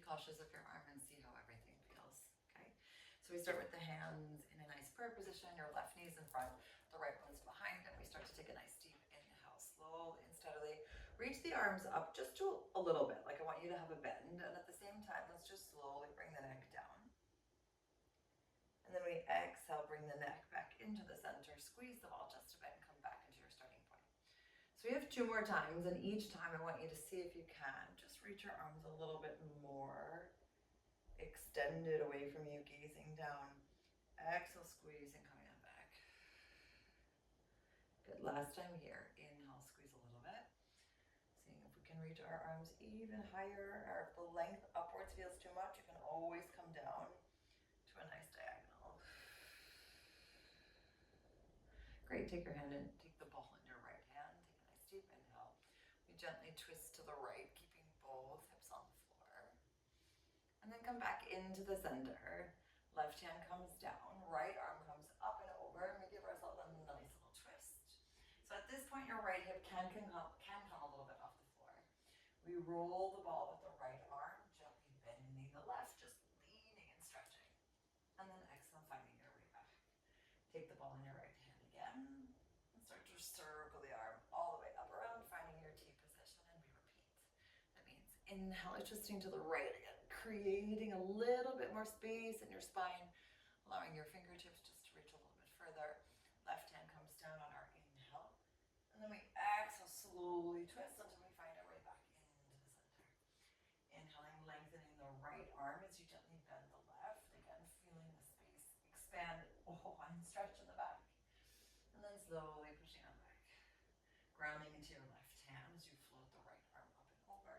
cautious of your arm and see how everything feels, okay? So we start with the hands in a nice prayer position, your left knee's in front, the right one's behind, and we start to take a nice deep inhale, slowly and steadily. Reach the arms up just to a little bit, like I want you to have a bend, and at the same time, let's just slowly bring the neck down. And then we exhale, bring the neck back into the center, squeeze the ball just a bit, and come back into your starting point. So we have 2 more times, and each time I want you to see if you can just reach your arms a little bit more, extended away from you, gazing down. Exhale, squeeze, and coming on back. Good, last time here. Inhale, squeeze a little bit. Seeing if we can reach our arms even higher, or if the length upwards feels too much, you can always come down to a nice diagonal. Great, take your hand and take the ball in your right hand. Take a nice deep inhale. We gently twist to the right, keeping both hips on the floor. And then come back into the center. Left hand comes down, right arm comes up and over, and we give ourselves a nice little twist. So at this point, your right hip can come a little bit off the floor. We roll the ball with the right arm, gently bending the left, just leaning and stretching. And then exhale, finding your way back. Take the ball in your right hand again, and start to circle the arm all the way up around, finding your T position, and we repeat. That means inhale, twisting to the right again, creating a little bit more space in your spine, allowing your fingertips just to reach a little bit further. Left hand comes down on our inhale, and then we exhale, slowly twist until we find our way back into the center. Inhaling, lengthening the right arm as you gently bend the left, again feeling the space expand and stretch in the back. And then slowly pushing on back. Grounding into your left hand as you float the right arm up and over.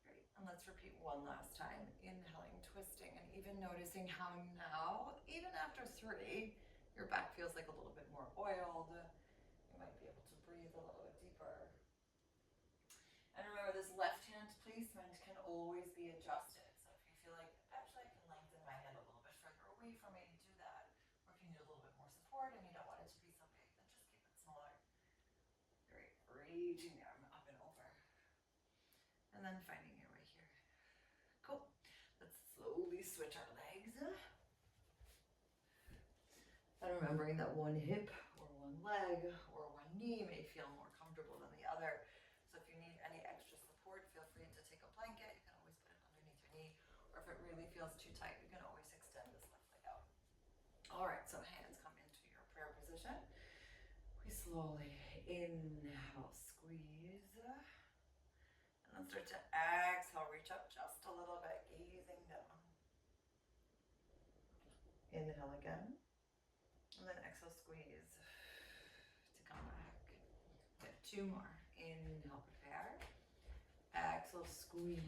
Great, and let's repeat one last time. Inhaling, twisting, and even noticing how now, even after 3, your back feels like a little bit more oiled. You might be able to breathe a little bit deeper. And remember, this left hand placement can always be adjusted. So if you feel like, actually I can lengthen my hand a little bit further away from me, do that. Or if you need a little bit more support and you don't want it to be so big, then just keep it smaller. Great, reaching the arm up and over. And then finding your way here. Cool. Let's slowly switch our legs. And remembering that one hip or one leg or one knee may feel more comfortable than the other. So if you need any extra support, feel free to take a blanket. You can always put it underneath your knee. Or if it really feels too tight, you can always extend this left leg out. All right, so hands come into your prayer position. We slowly inhale, squeeze. And then start to exhale, reach up just a little bit, gazing down. Inhale again. And then exhale, squeeze to come back. We have 2 more. Inhale, prepare. Exhale, squeeze,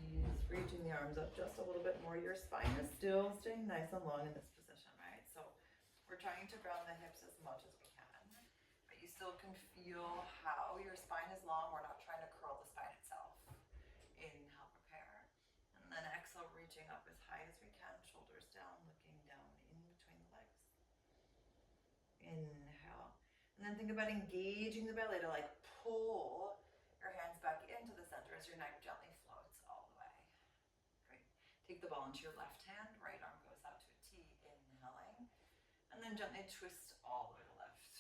reaching the arms up just a little bit more. Your spine is still staying nice and long in this position, right? So we're trying to ground the hips as much as we can, but you still can feel how your spine is long. We're not trying to curl the spine itself. Inhale, prepare. And then exhale, reaching up as high as we can, shoulders down, looking down in between the legs. Inhale. And then think about engaging the belly to like pull your hands back into the center as your neck gently floats all the way. Great. Take the ball into your left hand, right arm goes out to a T, inhaling. And then gently twist all the way to left.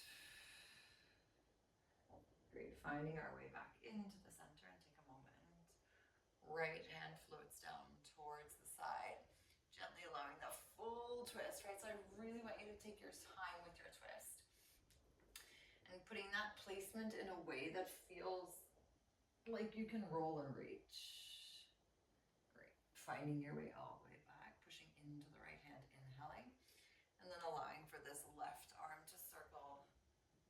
Great, finding our way back into the center and take a moment. Right hand floats down towards the side, gently allowing the full twist, right? So I really want you to take your time with your twist. And putting that placement in a way that feels like you can roll and reach. Great, finding your way all the way back, pushing into the right hand, inhaling, and then allowing for this left arm to circle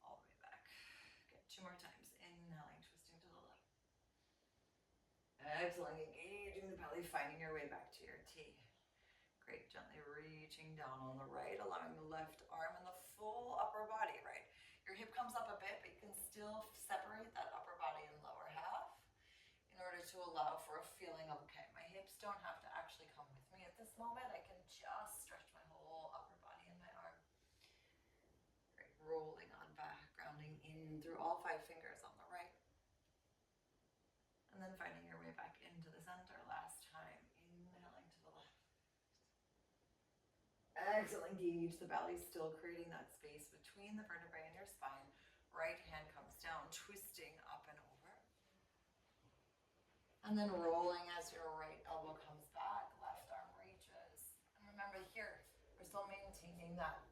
all the way back. Good, 2 more times. Inhaling, twisting to the left. Exhaling, engaging the belly, finding your way back to your T. Great, gently reaching down on the right, allowing the left arm and the full upper body, right? Your hip comes up a bit, but you can still separate that upper body and lower half in order to allow for a feeling of, okay, my hips don't have to actually come with me at this moment. I can just stretch my whole upper body and my arm. Great, rolling on back, grounding in through all 5 fingers on the right. And then finding your way back into the center last time. Inhale. Exhale, engage the belly, still creating that space between the vertebrae and your spine. Right hand comes down, twisting up and over. And then rolling as your right elbow comes back, left arm reaches. And remember here, we're still maintaining that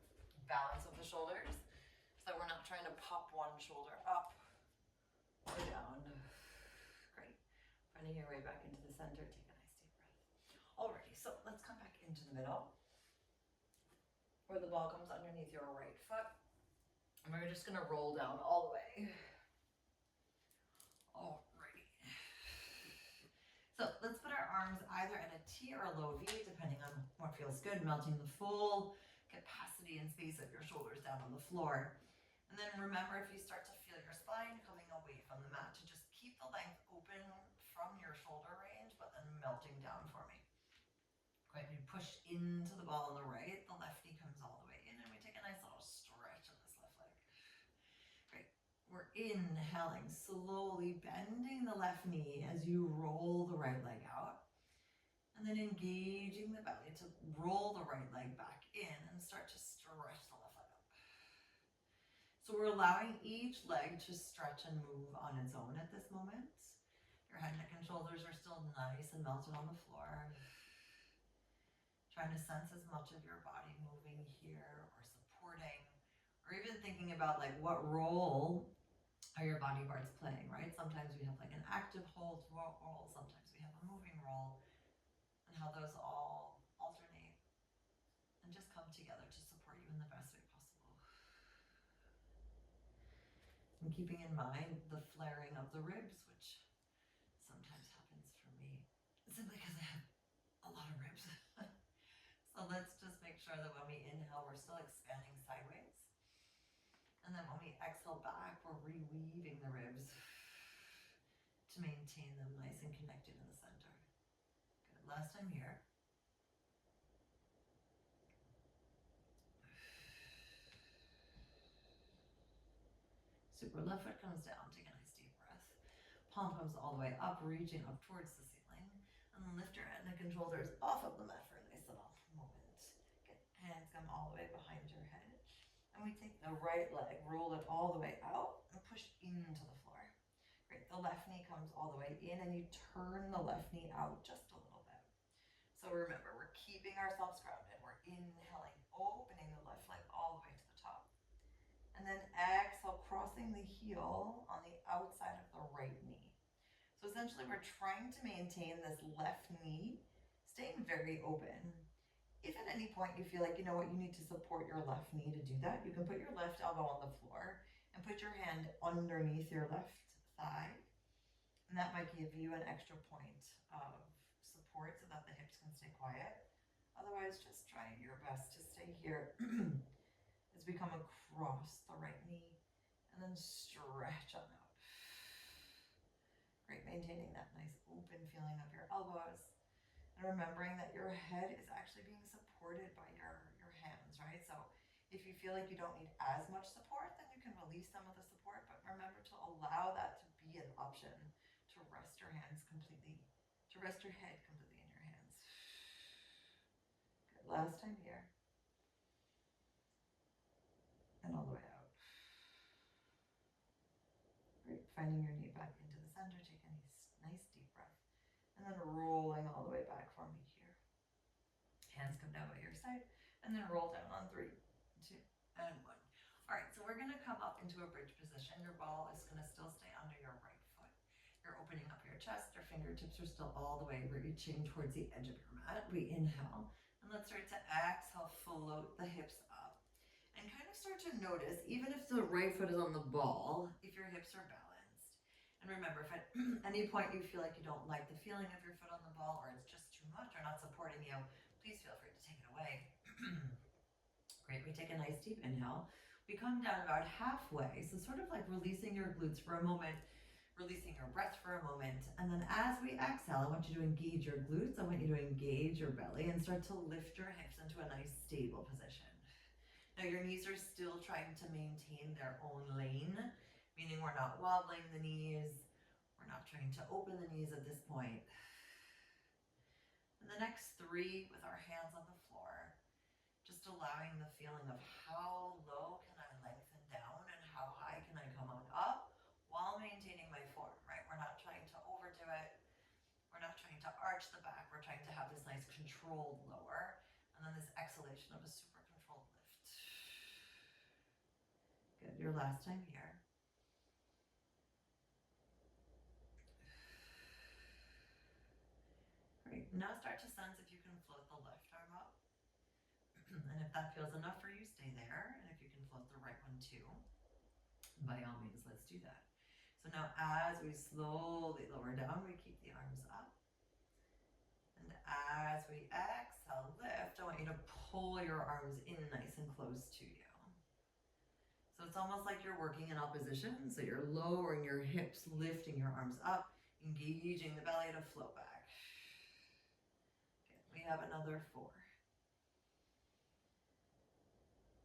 balance of the shoulders so that we're not trying to pop one shoulder up or down. Great. Finding your way back into the center. Take a nice deep breath. Alrighty, so let's come back into the middle where the ball comes underneath your right foot. And we're just going to roll down all the way. Alrighty. So let's put our arms either in a T or a low V, depending on what feels good, melting the full capacity and space of your shoulders down on the floor. And then remember, if you start to feel your spine coming away from the mat, to just keep the length open from your shoulder range, but then melting down for me. Great, we push into the ball on the right, the left knee comes all the way in, and we take a nice little stretch on this left leg. Great, we're inhaling, slowly bending the left knee as you roll the right leg out, and then engaging the belly to roll the right leg back in and start to stretch the left leg up. So we're allowing each leg to stretch and move on its own at this moment. Your head, neck, and shoulders are still nice and melted on the floor. Trying to sense as much of your body moving here or supporting, or even thinking about like what role are your body parts playing, right? Sometimes we have like an active hold role, sometimes we have a moving role, and how those all alternate and just come together to support you in the best way possible. And keeping in mind the flaring of the ribs, which sometimes happens for me, simply because I have a lot of ribs. So let's just make sure that when we inhale, we're still expanding sideways. And then when we exhale back, we're reweaving the ribs to maintain them nice and connected in the center. Good, last time here. Super, left foot comes down, take a nice deep breath. Palm comes all the way up, reaching up towards the ceiling. And then lift your head, neck, and shoulders off of the mat for a nice little moment. Good, hands come all the way behind your head. And we take the right leg, roll it all the way out, and push into the floor. Great, the left knee comes all the way in, and you turn the left knee out just a little bit. So remember, we're keeping ourselves grounded. We're inhaling, opening the left leg all the way to the top. And then exhale, crossing the heel on the outside of the right knee. So essentially, we're trying to maintain this left knee staying very open. If at any point you feel like, you know what, you need to support your left knee to do that, you can put your left elbow on the floor and put your hand underneath your left thigh. And that might give you an extra point of support so that the hips can stay quiet. Otherwise, just try your best to stay here as we come across the right knee and then stretch on out. Great, maintaining that nice open feeling of your elbows. And remembering that your head is actually being supported by your hands, right? So if you feel like you don't need as much support, then you can release some of the support, but remember to allow that to be an option, to rest your hands completely, to rest your head completely in your hands. Good, last time here. And all the way out. Great, finding your knee back into the center, take a nice deep breath. And then rolling all the way back for me here. Hands come down by your side, and then roll down on 3, 2, and 1. All right, so we're gonna come up into a bridge position. Your ball is gonna still stay under your right foot. You're opening up your chest, your fingertips are still all the way reaching towards the edge of your mat. We inhale, and let's start to exhale, float the hips up. And kind of start to notice, even if the right foot is on the ball, if your hips are balanced. And remember, if at any point you feel like you don't like the feeling of your foot on the ball, or it's just too much or not supporting you, please feel free to take it away. Great, we take a nice deep inhale. We come down about halfway, so sort of like releasing your glutes for a moment, releasing your breath for a moment, and then as we exhale, I want you to engage your glutes, I want you to engage your belly, and start to lift your hips into a nice stable position. Now your knees are still trying to maintain their own lane, meaning we're not wobbling the knees, we're not trying to open the knees at this point. And the next 3 with our hands on the floor, Just allowing the feeling of how low can I lengthen down and how high can I come on up while maintaining my form, right? We're not trying to overdo it. We're not trying to arch the back. We're trying to have this nice controlled lower. And then this exhalation of a super controlled lift. Good. Your last time here. Great. Now start to sense if you can float the left arm up. And if that feels enough for you, stay there. And if you can float the right one too, by all means, let's do that. So now as we slowly lower down, we keep the arms up. And as we exhale, lift, I want you to pull your arms in nice and close to you. So it's almost like you're working in opposition. So you're lowering your hips, lifting your arms up, engaging the belly to flow back. Okay, we have another 4.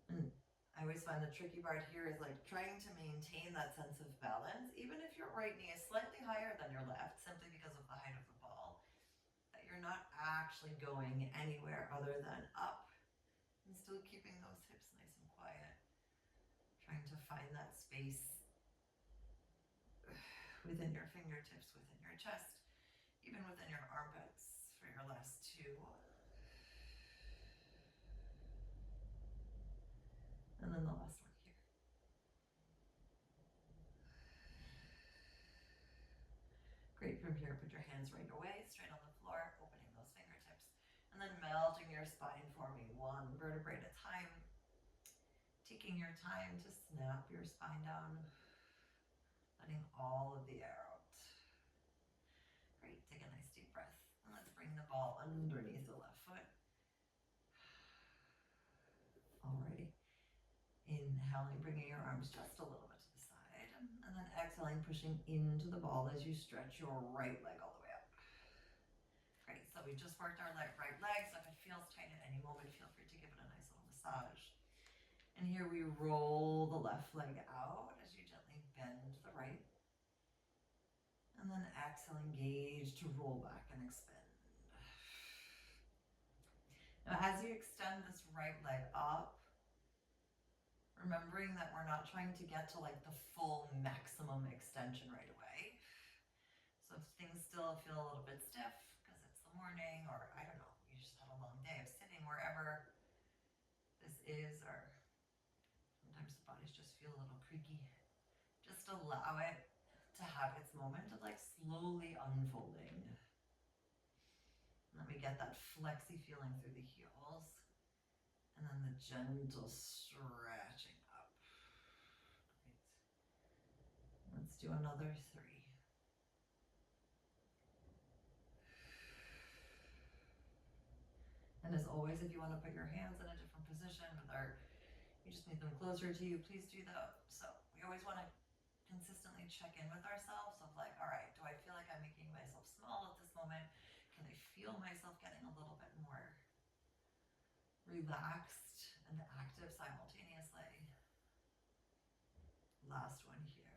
And I always find the tricky part here is like trying to maintain that sense of balance, even if your right knee is slightly higher than your left, simply because of the height of the ball, that you're not actually going anywhere other than up, and still keeping those hips nice and quiet, trying to find that space within your fingertips, within your chest, even within your armpits for your last 2. And then the last one here. Great. From here, put your hands right away, straight on the floor, opening those fingertips, and then melting your spine, forming 1 vertebrae at a time. Taking your time to snap your spine down, letting all of the air out. Great. Take a nice deep breath. And let's bring the ball underneath the left foot. Alrighty. Inhaling, bringing your arms just a little bit to the side. And then exhaling, pushing into the ball as you stretch your right leg all the way up. Great. So we just worked our right leg. So if it feels tight at any moment, feel free to give it a nice little massage. And here we roll the left leg out as you gently bend the right. And then exhale, engage to roll back and expand. Now as you extend this right leg up, remembering that we're not trying to get to like the full maximum extension right away. So if things still feel a little bit stiff because it's the morning, or I don't know, you just had a long day of sitting, wherever this is, or sometimes the bodies just feel a little creaky, just allow it to have its moment of like slowly unfolding. And then we get that flexy feeling through the heels, and then the gentle stretching up. Great. Let's do another 3. And as always, if you want to put your hands in a different position, or you just need them closer to you, please do that. So we always want to consistently check in with ourselves of like, all right, do I feel like I'm making myself small at this moment? Can I feel myself getting a little bit more relaxed and active simultaneously? Last one here.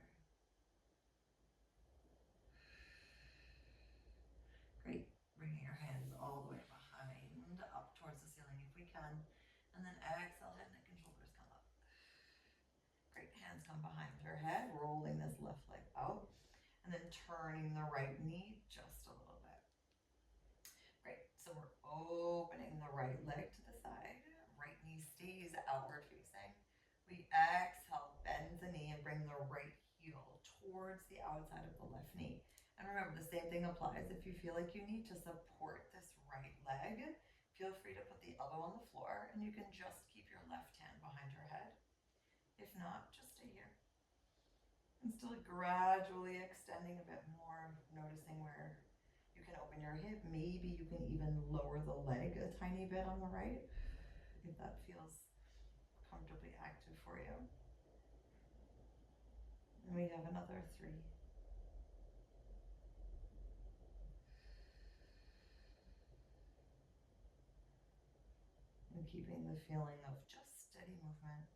Great. Bringing your hands all the way behind, up towards the ceiling if we can. And then exhale, head, neck, and shoulders come up. Great. Hands come behind your head, rolling this left leg out. And then turning the right knee just a little bit. Great. So we're opening the right leg to the side. Right knee stays outward facing. We exhale, bend the knee, and bring the right heel towards the outside of the left knee. And remember, the same thing applies if you feel like you need to support this right leg. Feel free to put the elbow on the floor, and you can just keep your left hand behind your head. If not, just stay here. And still gradually extending a bit more, noticing where you can open your hip. Maybe you can even lower the leg a tiny bit on the right, if that feels comfortably active for you. And we have another 3. And keeping the feeling of just steady movement,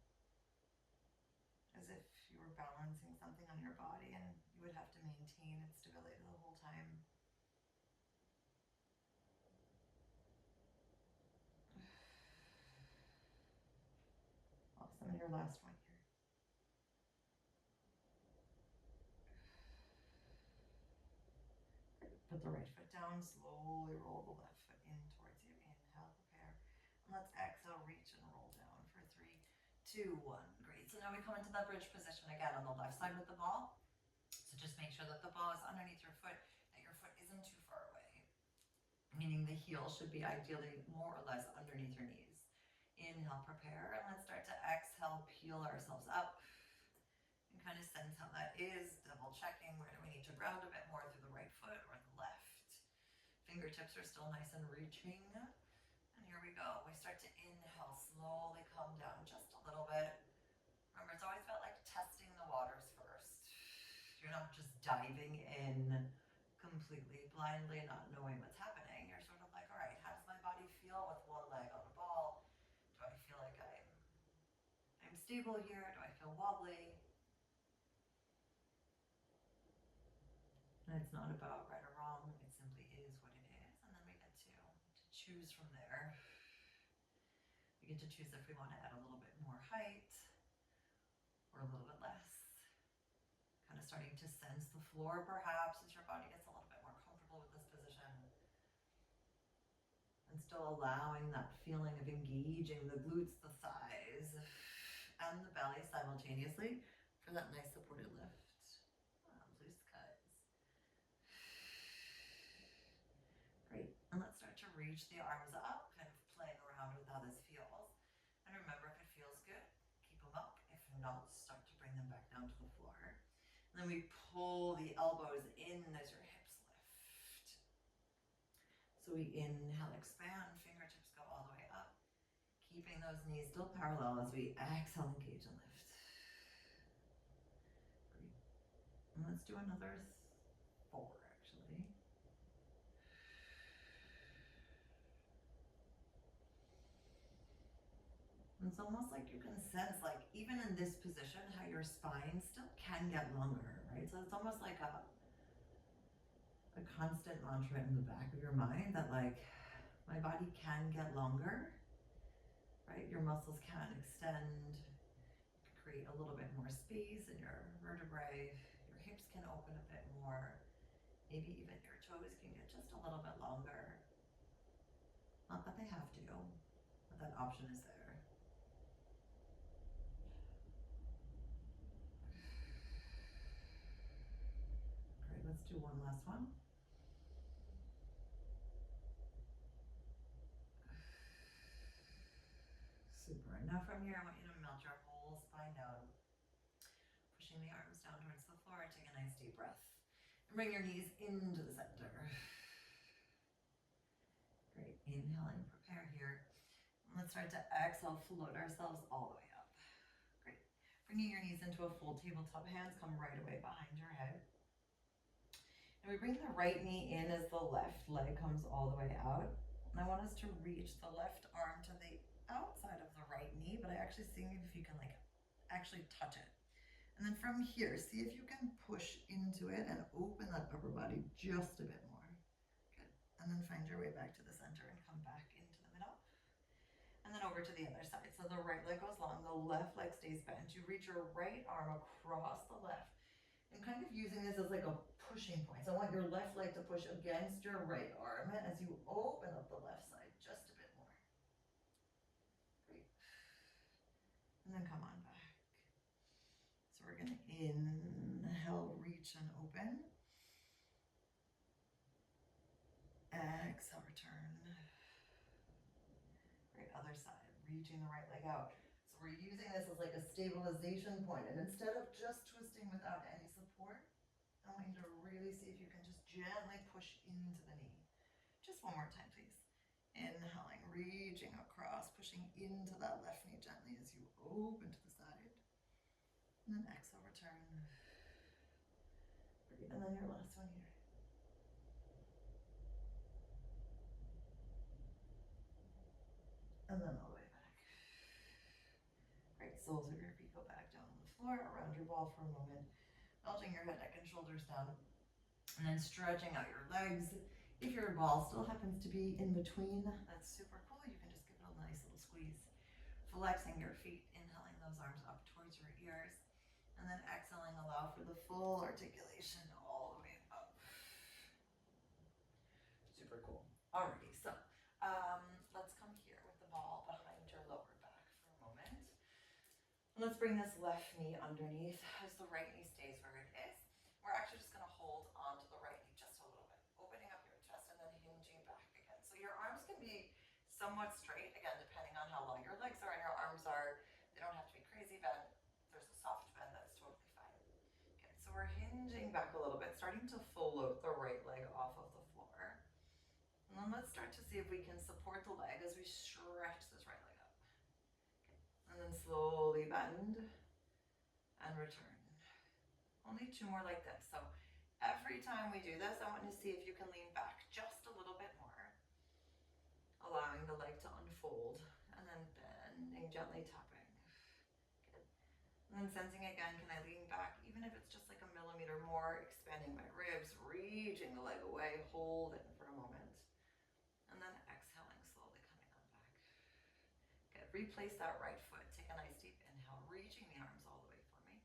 as if you were balancing something on your body and you would have to maintain its stability the whole time. And then your last one here. Put the right foot down, slowly roll the left foot in towards you. Inhale, prepare. And let's exhale, reach and roll down for 3, 2, 1. Great. So now we come into that bridge position again on the left side with the ball. So just make sure that the ball is underneath your foot, that your foot isn't too far away. Meaning the heel should be ideally more or less underneath your knees. Inhale, prepare, and let's start to exhale, peel ourselves up. And kind of sense how that is, double checking where do we need to ground a bit more through the right foot or the left. Fingertips are still nice and reaching. And here we go. We start to inhale, slowly come down just a little bit. Remember, it's always about like testing the waters first. You're not just diving in completely blindly, not knowing what's happening. You're sort of like, all right, how does my body feel with one leg on a ball? Do I feel like I'm stable here? Do I feel wobbly? And it's not about right or wrong, it simply is what it is. And then we get to choose from there. We get to choose if we want to add a little bit more height or a little bit less. Kind of starting to sense the floor perhaps as your body gets a little bit more comfortable with this position. And still allowing that feeling of engaging the glutes, the thighs, and the belly simultaneously for that nice supported lift. Blue skies. Great. And let's start to reach the arms up, kind of playing around with how this feels. And remember, if it feels good, keep them up. If not, start to bring them back down to the floor. And then we pull the elbows in as your hips lift. So we inhale, expand, fingertips go all the way up. Keeping those knees still parallel as we exhale, engage and lift. Great. And let's do another 4 actually. It's almost like you can sense, like, even in this position, how your spine still can get longer, right? So it's almost like a constant mantra in the back of your mind that, like, my body can get longer, right? Your muscles can extend, create a little bit more space in your vertebrae, your hips can open a bit more, maybe even your toes can get just a little bit longer. Not that they have to, but that option is there. Let's do one last one. Super. And now from here, I want you to melt your whole spine down, pushing the arms down towards the floor. Take a nice deep breath. And bring your knees into the center. Great. Inhaling, prepare here. And let's start to exhale, float ourselves all the way up. Great. Bringing your knees into a full tabletop. Hands come right away behind your head. And we bring the right knee in as the left leg comes all the way out. And I want us to reach the left arm to the outside of the right knee, but I actually see if you can like actually touch it. And then from here, see if you can push into it and open that upper body just a bit more. Good. And then find your way back to the center and come back into the middle. And then over to the other side. So the right leg goes long, the left leg stays bent. You reach your right arm across the left. And kind of using this as like a pushing point. So I want your left leg to push against your right arm as you open up the left side just a bit more. Great. And then come on back. So we're going to inhale, reach and open. Exhale, return. Great, other side. Reaching the right leg out. So we're using this as like a stabilization point. And instead of just twisting without any support, I want you to really see if you can just gently push into the knee. Just one more time, please. Inhaling, reaching across, pushing into that left knee gently as you open to the side. And then exhale, return. Great, and then your last one here. And then all the way back. Great, soles of your feet go back down on the floor, around your ball for a moment. Melting your head, neck, and shoulders down. And then stretching out your legs. If your ball still happens to be in between, that's super cool. You can just give it a nice little squeeze. flexing your feet, inhaling those arms up towards your ears, and then exhaling, allow for the full articulation all the way up. Super cool. Alrighty, so let's come here with the ball behind your lower back for a moment. And let's bring this left knee underneath as the right knee stays where it is. We're actually just going to hold onto the right knee just a little bit, opening up your chest and then hinging back again. So your arms can be somewhat straight, again, depending on how long your legs are and your arms are. They don't have to be crazy bent. There's a soft bend, that's totally fine. Okay, so we're hinging back a little bit, starting to float the right leg off of the floor. And then let's start to see if we can support the leg as we stretch this right leg up. Okay. And then slowly bend and return. Only 2 more like this. So every time we do this, I want you to see if you can lean back just a little bit more, allowing the leg to unfold, and then bending, gently tapping. Good. And then sensing again, can I lean back, even if it's just like a millimeter more, expanding my ribs, reaching the leg away, hold it for a moment. And then exhaling, slowly coming on back. Good. Replace that right foot. Take a nice deep inhale, reaching the arms all the way for me.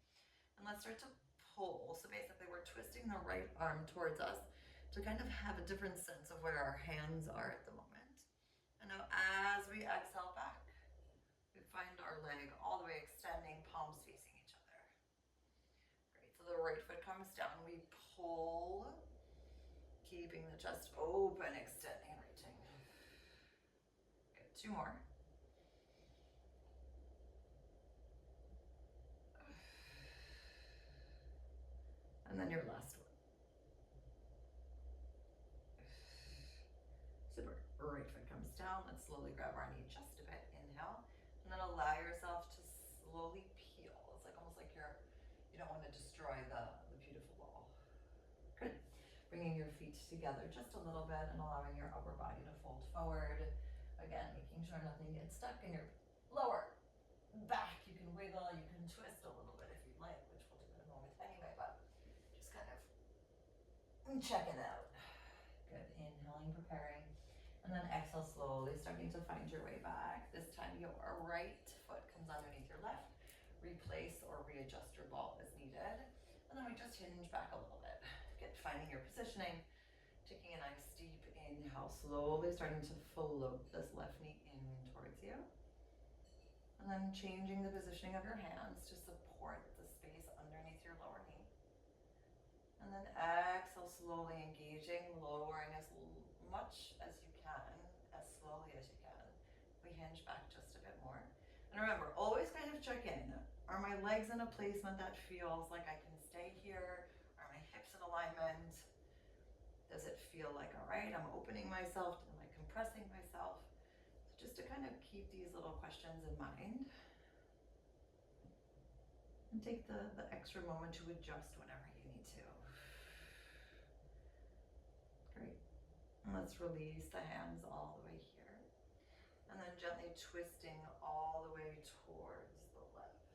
And let's start to pull. So basically we're twisting the right arm towards us to kind of have a different sense of where our hands are at the moment. And now as we exhale back, we find our leg all the way extending, palms facing each other. Great. So the right foot comes down. We pull, keeping the chest open, extending, reaching. Good. 2 more. And then your last one. Super. Right foot comes down. Let's slowly grab our knee just a bit. Inhale. And then allow yourself to slowly peel. It's like almost like you don't want to destroy the beautiful ball. Good. Bringing your feet together just a little bit and allowing your upper body to fold forward. Again, making sure nothing gets stuck in your lower back. You can wiggle, you can twist a little bit if you'd like, which we'll do in a moment anyway, but just kind of check it out. Good. Inhaling, preparing, and then exhale slowly, starting to find your way back. This time your right foot comes underneath your left. Replace or readjust your ball as needed. And then we just hinge back a little bit. Good. Finding your positioning, taking a nice deep inhale, slowly starting to float this left knee in towards you. And then changing the positioning of your hands to support the space underneath your lower knee. And then exhale, slowly engaging, lowering as much as you can, as slowly as you can. We hinge back just a bit more. And remember, always kind of check in. Are my legs in a placement that feels like I can stay here? Are my hips in alignment? Does it feel like, all right, I'm opening myself? Am I compressing myself? So just to kind of keep these little questions in mind. And take the extra moment to adjust whenever you need to. Great. And let's release the hands all the way here. And then gently twisting all the way towards the left.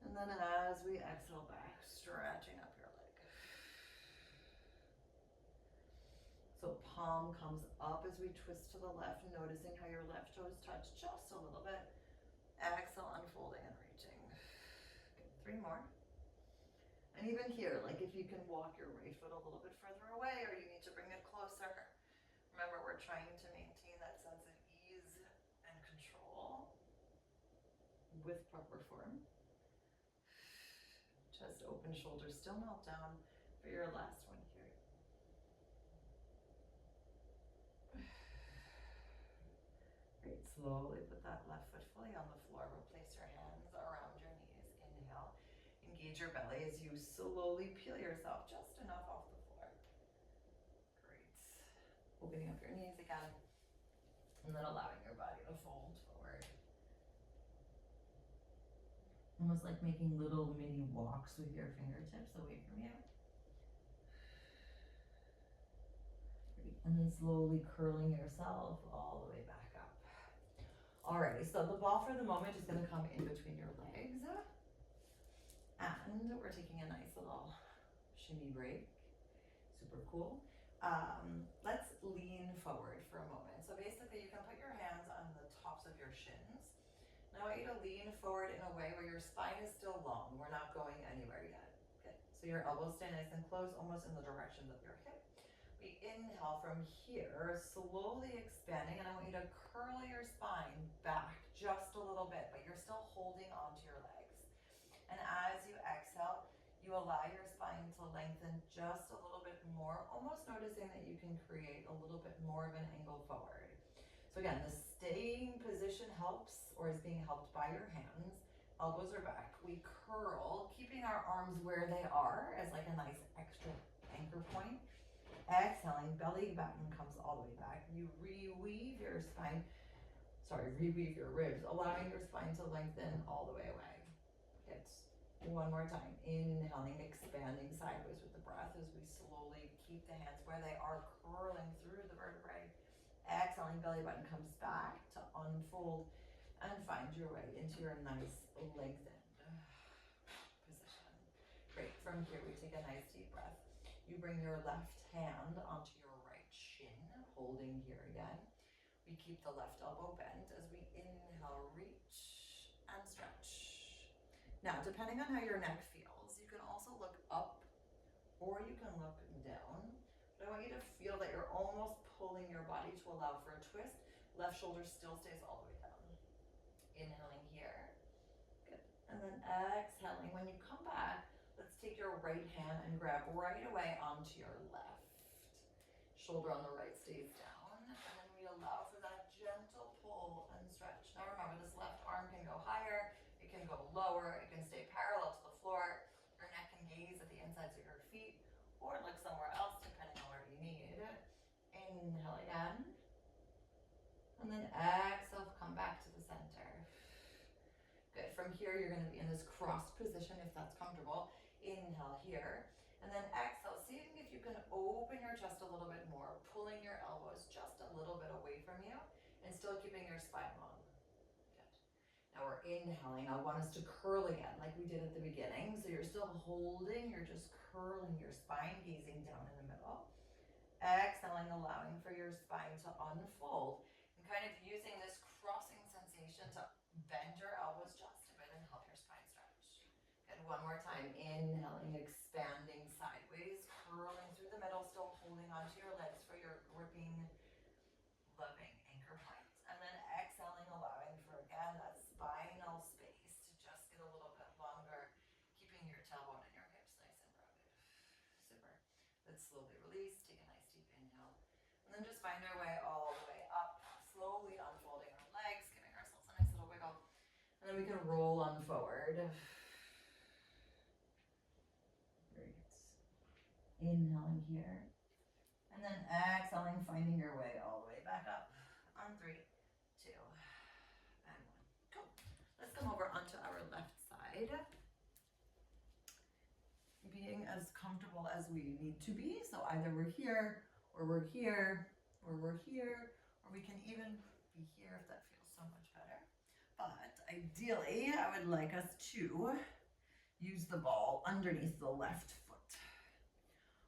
And then as we exhale back, stretching up your leg. So palm comes up as we twist to the left, noticing how your left toes touch just a little bit. Exhale, unfolding and reaching. Good. 3 more. And even here, like if you can walk your right foot a little bit further away or you need to bring it closer. Remember, we're trying to maintain that sense of ease and control with proper form. Chest open, shoulders still melt down for your last one here. Great. Slowly put that left foot fully on the floor. Replace your hands around your knees. Inhale. Engage your belly as you slowly peel yourself just enough off the floor. Great. Opening up your knees again. And then allowing your body to fold forward. Almost like making little mini walks with your fingertips away from you. Great. And then slowly curling yourself all the way back up. Alrighty, so the ball for the moment is going to come in between your legs. And we're taking a nice little shimmy break. Super cool. Let's lean forward for a moment. So basically you can put your hands on the tops of your shins. Now I want you to lean forward in a way where your spine is still long. We're not going anywhere yet. Good. So your elbows stay nice and close, almost in the direction of your hip. We inhale from here, slowly expanding, and I want you to curl your spine back just a little bit, but you're still holding onto your legs. And as you exhale, you allow your spine to lengthen just a little bit more, almost noticing that you can create a little bit more of an angle forward. So again, the staying position helps, or is being helped by your hands. Elbows are back. We curl, keeping our arms where they are as like a nice extra anchor point. Exhaling, belly button comes all the way back. You reweave your spine, reweave your ribs, allowing your spine to lengthen all the way away. Good. One more time. Inhaling, expanding sideways with the breath as we slowly keep the hands where they are, curling through the vertebrae. Exhaling, belly button comes back to unfold and find your way into your nice lengthened position. Great. From here, we take a nice deep breath. You bring your left hand onto your right shin, holding here again. We keep the left elbow bent as we inhale, reach and stretch. Now, depending on how your neck feels, you can also look up or you can look down. But I want you to feel that you're almost pulling your body to allow for a twist. Left shoulder still stays all the way down. Inhaling here. Good. And then exhaling. When you come back, let's take your right hand and grab right away onto your left. Shoulder on the right stays down. And then we allow for that gentle pull and stretch. Now remember, this left arm can go higher, it can go lower, it can stay parallel to the floor. Your neck can gaze at the insides of your feet or look somewhere else depending on where you need. Inhale again. And then exhale, come back to the center. Good. From here, you're going to be in this crossed position if that's comfortable. Inhale here. And then exhale, seeing if you can open your chest a little bit more, pulling your elbows just a little bit away from you and still keeping your spine long. Good. Now we're inhaling. I want us to curl again like we did at the beginning. So you're still holding, you're just curling your spine, gazing down in the middle. Exhaling, allowing for your spine to unfold and kind of using this crossing sensation to bend your elbows just a bit and help your spine stretch. Good. One more time. Inhaling, expanding sideways, curling through the middle, still holding onto your legs for your gripping, loving anchor point. And then exhaling, allowing for, again, that spinal space to just get a little bit longer, keeping your tailbone and your hips nice and rounded. Super. Let's slowly release. Take a nice deep inhale. And then just find our way all the way up, slowly unfolding our legs, giving ourselves a nice little wiggle. And then we can roll on forward. Great. Inhaling here. And then exhaling, finding your way all the way back up. On 3, 2, and 1. Cool. Let's come over onto our left side. Being as comfortable as we need to be. So either we're here, or we're here, or we're here, or we can even be here if that feels so much better. But ideally, I would like us to use the ball underneath the left foot.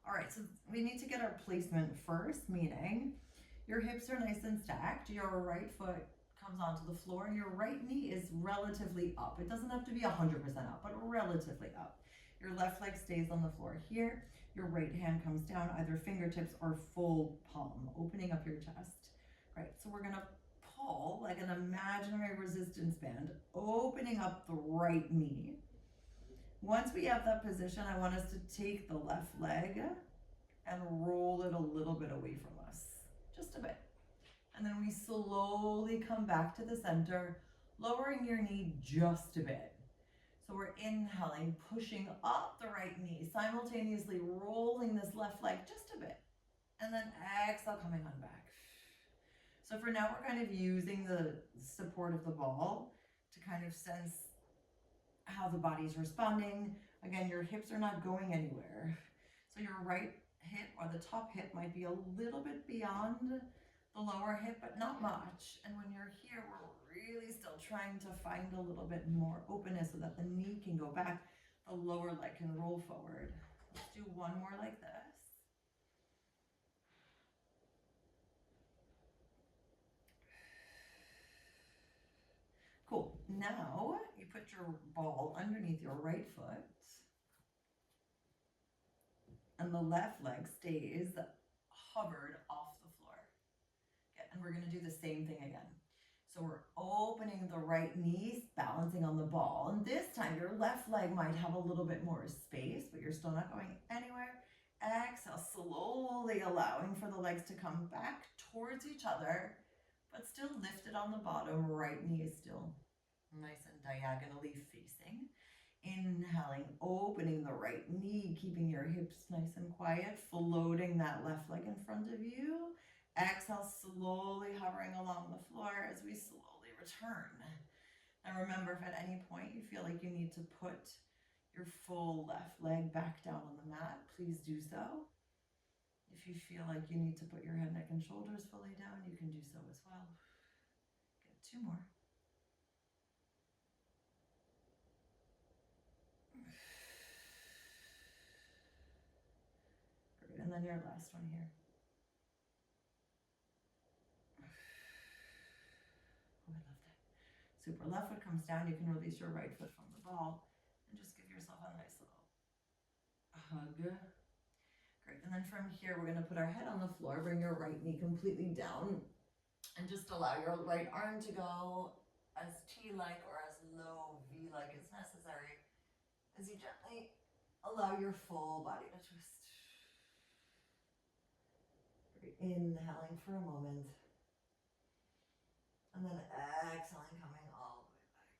All right, so we need to get our placement first, meaning your hips are nice and stacked, your right foot comes onto the floor, and your right knee is relatively up. It doesn't have to be 100% up, but relatively up. Your left leg stays on the floor here. Your right hand comes down, either fingertips or full palm, opening up your chest. Right, so we're gonna pull like an imaginary resistance band, opening up the right knee. Once we have that position, I want us to take the left leg and roll it a little bit away from us, just a bit. And then we slowly come back to the center, lowering your knee just a bit. So we're inhaling, pushing up the right knee, simultaneously rolling this left leg just a bit. And then exhale, coming on back. So for now, we're kind of using the support of the ball to kind of sense how the body's responding. Again, your hips are not going anywhere. So your right hip or the top hip might be a little bit beyond the lower hip, but not much. And when you're here, we're really still trying to find a little bit more openness so that the knee can go back, the lower leg can roll forward. Let's do one more like this. Cool. Now you put your ball underneath your right foot and the left leg stays hovered off the floor. Okay, and we're going to do the same thing again. So we're opening the right knee, balancing on the ball. And this time your left leg might have a little bit more space, but you're still not going anywhere. Exhale, slowly allowing for the legs to come back towards each other, but still lifted on the bottom. Right knee is still nice and diagonally facing. Inhaling, opening the right knee, keeping your hips nice and quiet, floating that left leg in front of you. Exhale, slowly hovering along the floor as we slowly return. Now remember, if at any point you feel like you need to put your full left leg back down on the mat, please do so. If you feel like you need to put your head, neck, and shoulders fully down, you can do so as well. Get 2 more. Great, and then your last one here. Oh, I love that. Super. Left foot comes down. You can release your right foot from the ball and just give yourself a nice little hug. Great. And then from here, we're going to put our head on the floor. Bring your right knee completely down and just allow your right arm to go as T-like or as low V-like as necessary as you gently allow your full body to twist. Great. Inhaling for a moment. And then exhaling, coming all the way back.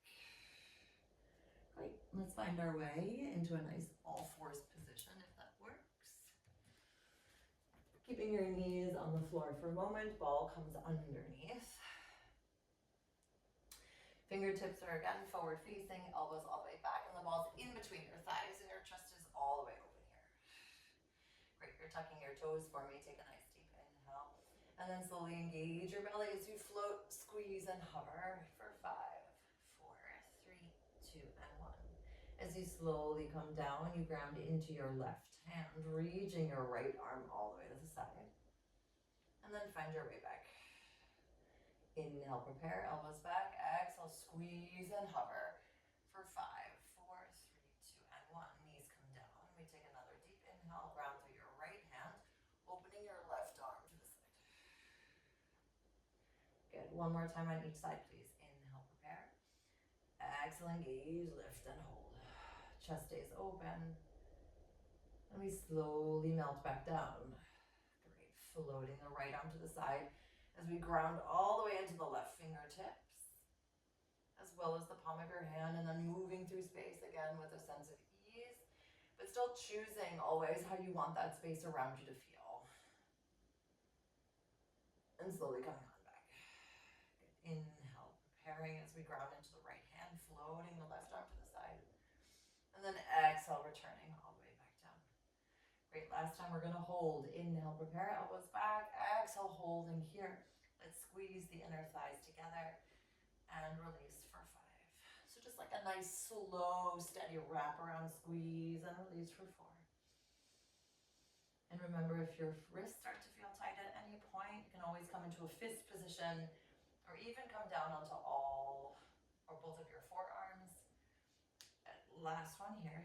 Great. Let's find our way into a nice all-fours position, if that works. Keeping your knees on the floor for a moment. Ball comes underneath. Fingertips are again forward facing, elbows all the way back, and the ball's in between your thighs, and your chest is all the way open here. Great. You're tucking your toes for me. Take a nice deep inhale. And then slowly engage your belly as you float, squeeze, and hover for 5, 4, 3, 2, and 1. As you slowly come down, you ground into your left hand, reaching your right arm all the way to the side. And then find your way back. Inhale, prepare, elbows back. Exhale, squeeze and hover for 5, 4, 3, 2, and 1. Knees come down. We take another deep inhale, ground through your right hand, opening your left arm to the side. Good. One more time on each side, please. Inhale, prepare. Exhale, engage, lift and hold. Chest stays open. And we slowly melt back down. Great. Floating the right arm to the side as we ground all the way into the left fingertips, as well as the palm of your hand, and then moving through space again with a sense of ease, but still choosing always how you want that space around you to feel. And slowly coming on back. Good. Inhale, preparing as we ground into the right hand, floating the left arm to the side. And then exhale, returning all the way back down. Great. Last time we're going to hold. Inhale, prepare, elbows back. Exhale, holding here. Let's squeeze the inner thighs together and release for 5. So just like a nice, slow, steady wrap around squeeze and release for 4. And remember, if your wrists start to feel tight at any point, you can always come into a fist position or even come down onto all or both of your forearms. Last one here.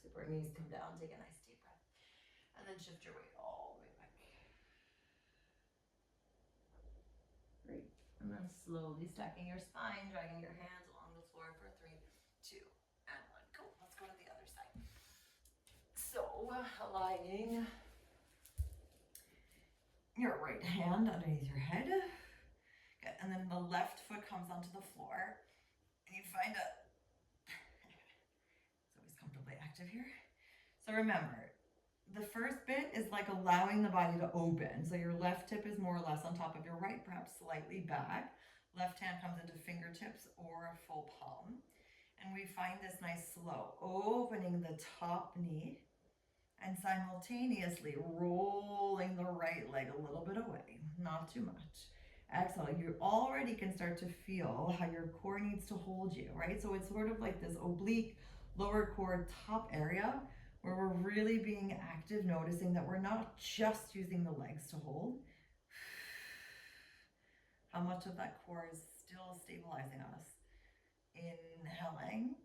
Super. Knees come down. Take a nice deep breath. And then shift your weight all the way back. Great. And then slowly stacking your spine, dragging your hands along the floor for 3, 2, and 1. Cool. Let's go to the other side. So, aligning your right hand underneath your head. Good. And then the left foot comes onto the floor. And you find it's always comfortably active here. So remember, the first bit is like allowing the body to open. So your left hip is more or less on top of your right, perhaps slightly back. Left hand comes into fingertips or a full palm. And we find this nice slow opening the top knee and simultaneously rolling the right leg a little bit away, not too much. Exhale, you already can start to feel how your core needs to hold you, right? So it's sort of like this oblique lower core top area where we're really being active, noticing that we're not just using the legs to hold. how much of that core is still stabilizing us. Inhaling.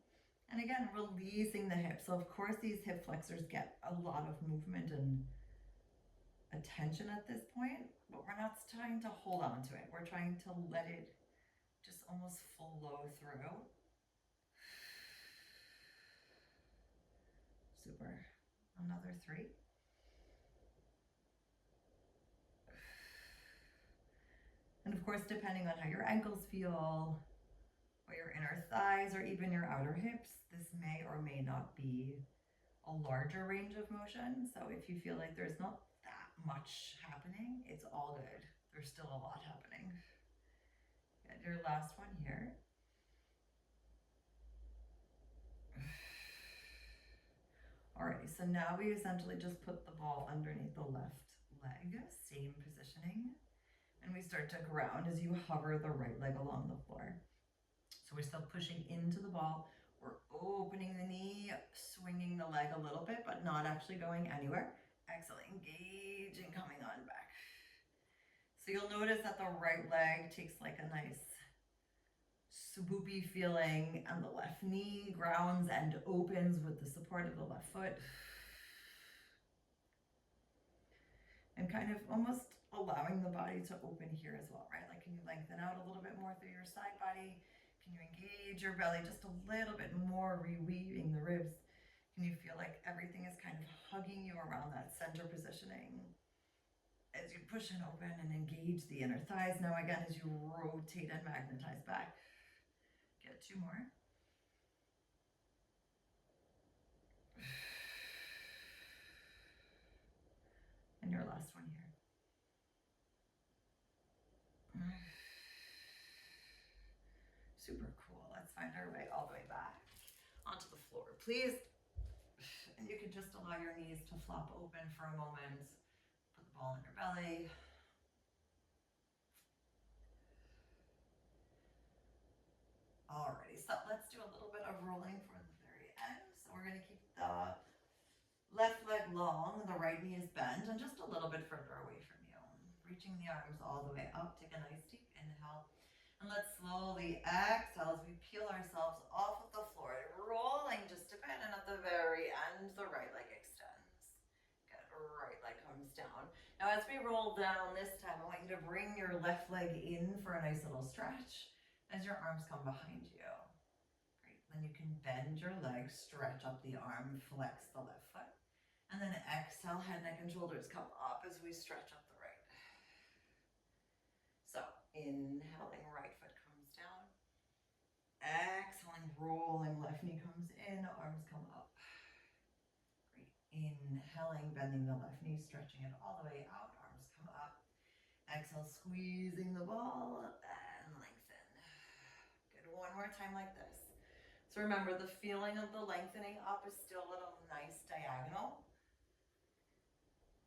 And again, releasing the hips. So of course these hip flexors get a lot of movement and attention at this point, but we're not trying to hold on to it. We're trying to let it just almost flow through. Super. Another 3. And of course, depending on how your ankles feel, or your inner thighs, or even your outer hips, this may or may not be a larger range of motion. So if you feel like there's not that much happening, it's all good. There's still a lot happening. Get your last one here. Alrighty, so now we essentially just put the ball underneath the left leg, same positioning, and we start to ground as you hover the right leg along the floor. So we're still pushing into the ball. We're opening the knee, swinging the leg a little bit, but not actually going anywhere. Exhale, engaging, coming on back. So you'll notice that the right leg takes like a nice swoopy feeling, and the left knee grounds and opens with the support of the left foot. And kind of almost allowing the body to open here as well, right? Like, can you lengthen out a little bit more through your side body? Can you engage your belly just a little bit more, reweaving the ribs? Can you feel like everything is kind of hugging you around that center positioning as you push and open and engage the inner thighs? Now again, as you rotate and magnetize back. Get 2 more. And your last one here. Super cool. Let's find our way all the way back onto the floor, please. And you can just allow your knees to flop open for a moment. Put the ball in your belly. Alrighty, so let's do a little bit of rolling for the very end. So we're going to keep the left leg long, the right knee is bent, and just a little bit further away from you. Reaching the arms all the way up. Take a nice deep inhale. And let's slowly exhale as we peel ourselves off of the floor, rolling just a bit, and at the very end, the right leg extends. Good, right leg comes down. Now as we roll down this time, I want you to bring your left leg in for a nice little stretch as your arms come behind you. Great, then you can bend your legs, stretch up the arm, flex the left foot. And then exhale, head, neck, and shoulders come up as we stretch up the right. So inhaling, right foot comes down. Exhaling, rolling, left knee comes in, arms come up. Great. Inhaling, bending the left knee, stretching it all the way out, arms come up. Exhale, squeezing the ball and lengthen. Good, one more time like this. So remember, the feeling of the lengthening up is still at a nice diagonal.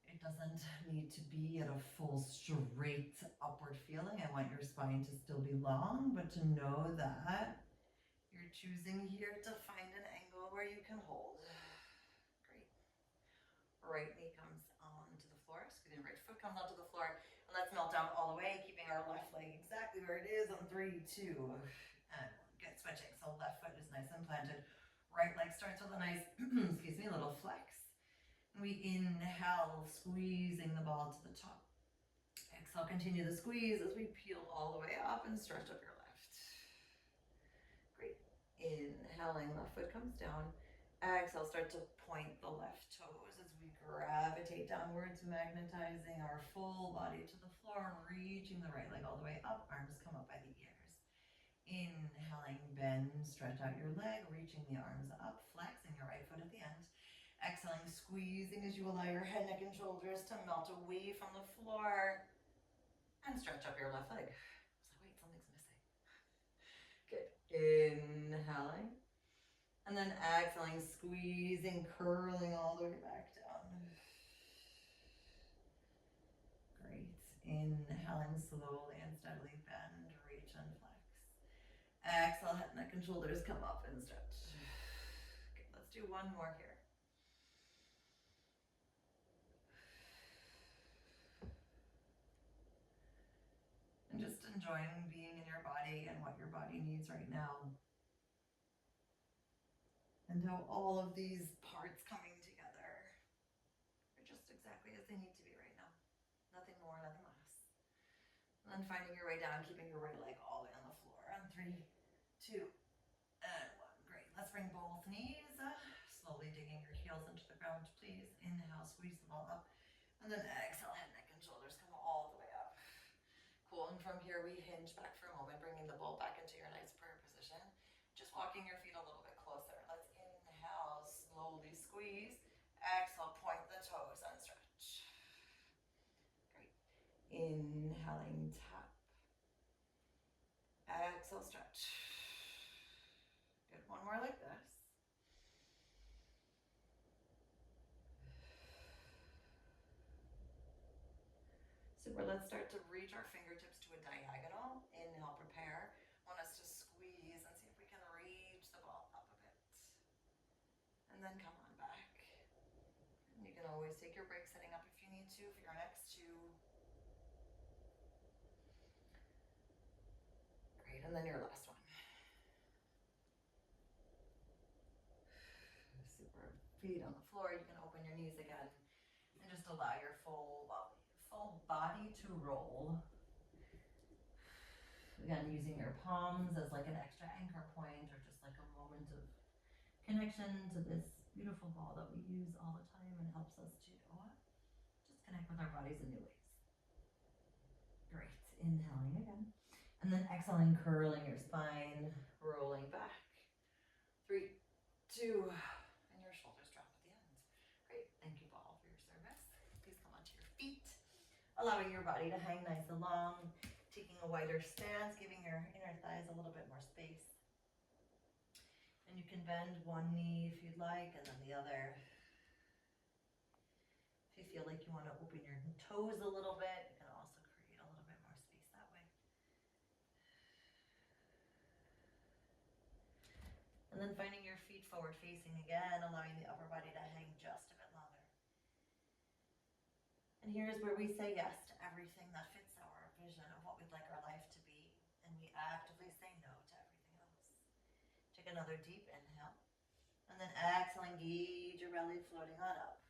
It doesn't need to be at a full straight upward feeling. I want your spine to still be long, but to know that you're choosing here to find an angle where you can hold. Great. Right knee comes onto the floor, right foot comes onto the floor, and let's melt down all the way, keeping our left leg exactly where it is on 3, 2, and get switching. So left foot is nice and planted. Right leg starts with a nice, excuse me, little flex. We inhale, squeezing the ball to the top. Exhale, continue the squeeze as we peel all the way up and stretch up your left. Great. Inhaling, left foot comes down. Exhale, start to point the left toes as we gravitate downwards, magnetizing our full body to the floor, reaching the right leg all the way up. Arms come up by the ears. Inhaling, bend, stretch out your leg, reaching the arms up, flexing your right foot at the end. Exhaling, squeezing as you allow your head, neck, and shoulders to melt away from the floor. And stretch up your left leg. I was like, wait, something's missing. Good. Inhaling. And then exhaling, squeezing, curling all the way back down. Great. Inhaling slowly and steadily, bend, reach, and flex. Exhale, head, neck, and shoulders come up and stretch. Okay, let's do one more here. And just a enjoying being in your body and what your body needs right now. And how all of these parts coming together are just exactly as they need to be right now. Nothing more, nothing less. And then finding your way down, keeping your right leg all the way on the floor. On 3, 2, and 1. Great. Let's bring both knees. Slowly digging your heels into the ground, please. Inhale, squeeze the ball up. And then exhale, head, neck, and shoulders come all the way up. Cool. And from here, we hinge back for a moment, bringing the ball back into your nice prayer position. Just walking your feet a little bit closer. Let's inhale, slowly squeeze. Exhale, point the toes and stretch. Great. Inhaling, tap. Exhale, stretch. Good. One more like this. Super. Let's start to reach our fingertips to a diagonal. Inhale, prepare. Want us to squeeze and see if we can reach the ball up a bit. And then come on back. And you can always take your break sitting up if you need to for your next 2. Great. And then your last one. Super. Feet on the floor. You can open your knees again and just allow your full body to roll. Again, using your palms as like an extra anchor point or just like a moment of connection to this beautiful ball that we use all the time and helps us to just connect with our bodies in new ways. Great. Inhaling again. And then exhaling, curling your spine, rolling back. 3, 2, and your shoulders drop at the end. Great. Thank you, ball, for your service. Please come onto your feet. Allowing your body to hang nice and long, taking a wider stance, giving your inner thighs a little bit more space. And you can bend one knee if you'd like, and then the other. If you feel like you want to open your toes a little bit, you can also create a little bit more space that way. And then finding your feet forward facing again, allowing the upper body to hang just a bit longer. And here's where we say yes to everything that fits our vision of what we'd like our life to be. And we actively say no to everything else. Take another deep inhale. And then exhaling, gauge your belly floating on up.